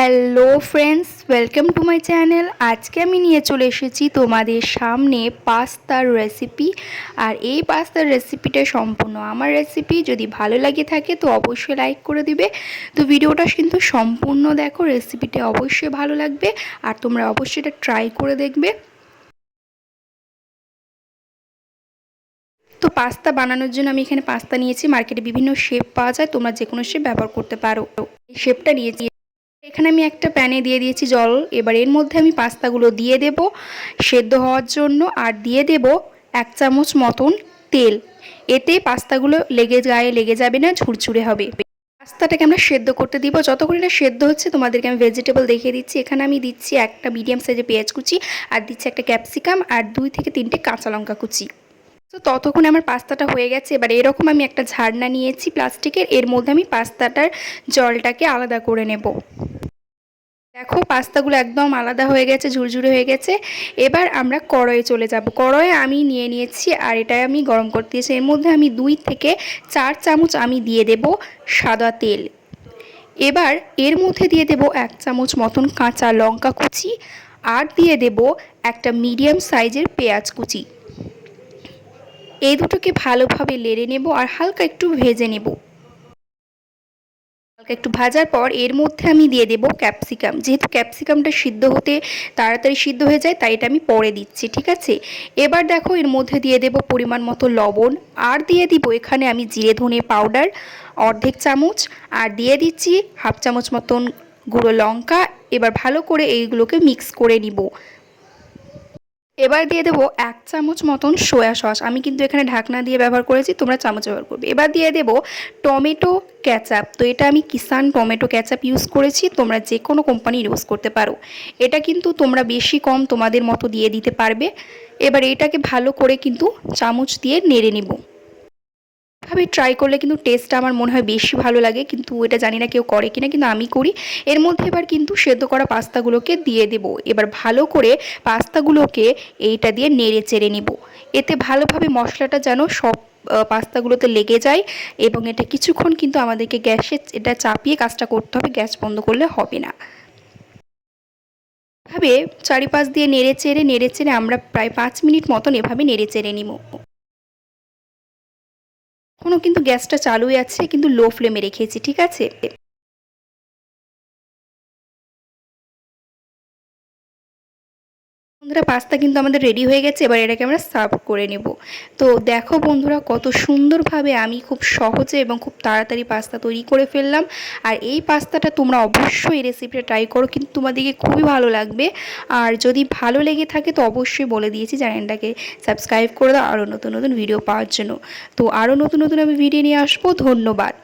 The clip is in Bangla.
Hello friends, welcome to my channel. আজকে আমি নিয়ে চলে এসেছি তোমাদের সামনে পাস্তার রেসিপি। আর এই পাস্তার রেসিপিটা সম্পূর্ণ আমার রেসিপি। যদি ভালো লাগে থাকে তো অবশ্যই লাইক করে দিবে। তো ভিডিওটা কিন্তু সম্পূর্ণ দেখো, রেসিপিটা অবশ্যই ভালো লাগবে আর তোমরা অবশ্যই এটা ট্রাই করে দেখবে। তো পাস্তা বানানোর জন্য আমি এখানে পাস্তা নিয়েছি। মার্কেটে বিভিন্ন শেপ পাওয়া যায়, তোমরা যে কোনো শেপ ব্যবহার করতে পারো। এই শেপটা নিয়েছি। এখানে আমি একটা প্যানে দিয়ে দিয়েছি জল। এবার এর মধ্যে আমি পাস্তাগুলো দিয়ে দেব সেদ্ধ হওয়ার জন্য, আর দিয়ে দেব 1 চামচ মতন তেল। এতে পাস্তাগুলো গায়ে লেগে যাবে না, ঝুরঝুরে হবে। পাস্তাটাকে আমরা সেদ্ধ করতে দিব। যতক্ষণ এটা সেদ্ধ হচ্ছে তোমাদেরকে আমি ভেজিটেবল দেখিয়ে দিচ্ছি। এখানে আমি দিচ্ছি একটা মিডিয়াম সাইজের পেঁয়াজ কুচি, আর দিচ্ছি একটা ক্যাপসিকাম, আর 2 থেকে 3টে কাঁচা লঙ্কা কুচি। তো ততক্ষণে আমার পাস্তাটা হয়ে গেছে। এবার এরকম আমি একটা ঝাড়না নিয়েছি প্লাস্টিকের, এর মধ্যে আমি পাস্তাটার জলটাকে আলাদা করে নেব। দেখো পাস্তাগুলো একদম আলাদা হয়ে গেছে, ঝুরঝুরে হয়ে গেছে। এবার আমরা কড়াইয়ে চলে যাব। কড়াইয়ে আমি নিয়ে নিয়েছি, আর এটা আমি গরম করতে দিয়েছি। এর মধ্যে আমি 2 থেকে 4 চামচ আমি দিয়ে দেব সাদা তেল। এবার এর মধ্যে দিয়ে দেব 1 চামচ মতন কাঁচা লঙ্কা কুচি, আর দিয়ে দেব একটা মিডিয়াম সাইজের পেঁয়াজ কুচি। এই দুটোকে ভালোভাবে নেড়ে নেব আর হালকা একটু ভেজে নেব। হালকা একটু ভাজার পর এর মধ্যে আমি দিয়ে দেব ক্যাপসিকাম। যেহেতু ক্যাপসিকামটা সিদ্ধ হতে তাড়াতাড়ি সিদ্ধ হয়ে যায়, তাই এটা আমি পরে দিচ্ছি, ঠিক আছে। এবার দেখো এর মধ্যে দিয়ে দেব পরিমাণ মতো লবণ, আর দিয়ে দিব এখানে আমি জিরে ধনে পাউডার অর্ধেক চামচ, আর দিয়ে দিচ্ছি 1/2 চামচ মতন গুঁড়ো লঙ্কা। এবার ভালো করে এইগুলোকে মিক্স করে নিব। এবার দিয়ে দেবো 1 চামচ মতন সয়া সস। আমি কিন্তু এখানে ঢাকনা দিয়ে ব্যবহার করেছি, তোমরা চামচ ব্যবহার করবে। এবার দিয়ে দেবো টমেটো ক্যাচাপ। তো এটা আমি কিষান টমেটো ক্যাচাপ ইউজ করেছি, তোমরা যে কোনো কোম্পানির ইউজ করতে পারো। এটা কিন্তু তোমরা বেশি কম তোমাদের মতো দিয়ে দিতে পারবে। এবার এটাকে ভালো করে কিন্তু চামচ দিয়ে নেড়ে নেব। ভাবে ট্রাই করলে কিন্তু টেস্টটা আমার মনে হয় বেশি ভালো লাগে, কিন্তু এটা জানি না কেউ করে কিনা, কিন্তু আমি করি। এর মধ্যে এবার কিন্তু সেদ্ধ করা পাস্তাগুলোকে দিয়ে দেব। এবার ভালো করে পাস্তাগুলোকে এইটা দিয়ে নেড়ে চেড়ে নেব। এতে ভালোভাবে মশলাটা যেন সব পাস্তাগুলোতে লেগে যায়। এবং এটা কিছুক্ষণ কিন্তু আমাদেরকে গ্যাসে এটা চাপিয়ে কাজটা করতে হবে, গ্যাস বন্ধ করলে হবে না। এভাবে চারিপাশ দিয়ে নেড়ে চেড়ে আমরা প্রায় 5 মিনিট মতন এভাবে নেড়ে চেড়ে নিব। এখনও কিন্তু গ্যাসটা চালুই আছে, কিন্তু লো ফ্লেমে রেখেছি, ঠিক আছে। বন্ধুরা পাস্তা কিন্তু আমাদের রেডি হয়ে গেছে। এবার এটাকে আমরা সার্ভ করে নেব। তো দেখো বন্ধুরা কত সুন্দরভাবে আমি খুব সহজে এবং খুব তাড়াতাড়ি পাস্তা তৈরি করে ফেললাম। আর এই পাস্তাটা তোমরা অবশ্যই এই রেসিপিটা ট্রাই করো, কিন্তু তোমাদেরকে খুবই ভালো লাগবে। আর যদি ভালো লেগে থাকে তো অবশ্যই বলে দিয়েছি চ্যানেলটাকে সাবস্ক্রাইব করে দাও আরও নতুন নতুন ভিডিও পাওয়ার জন্য। তো আরও নতুন নতুন আমি ভিডিও নিয়ে আসবো। ধন্যবাদ।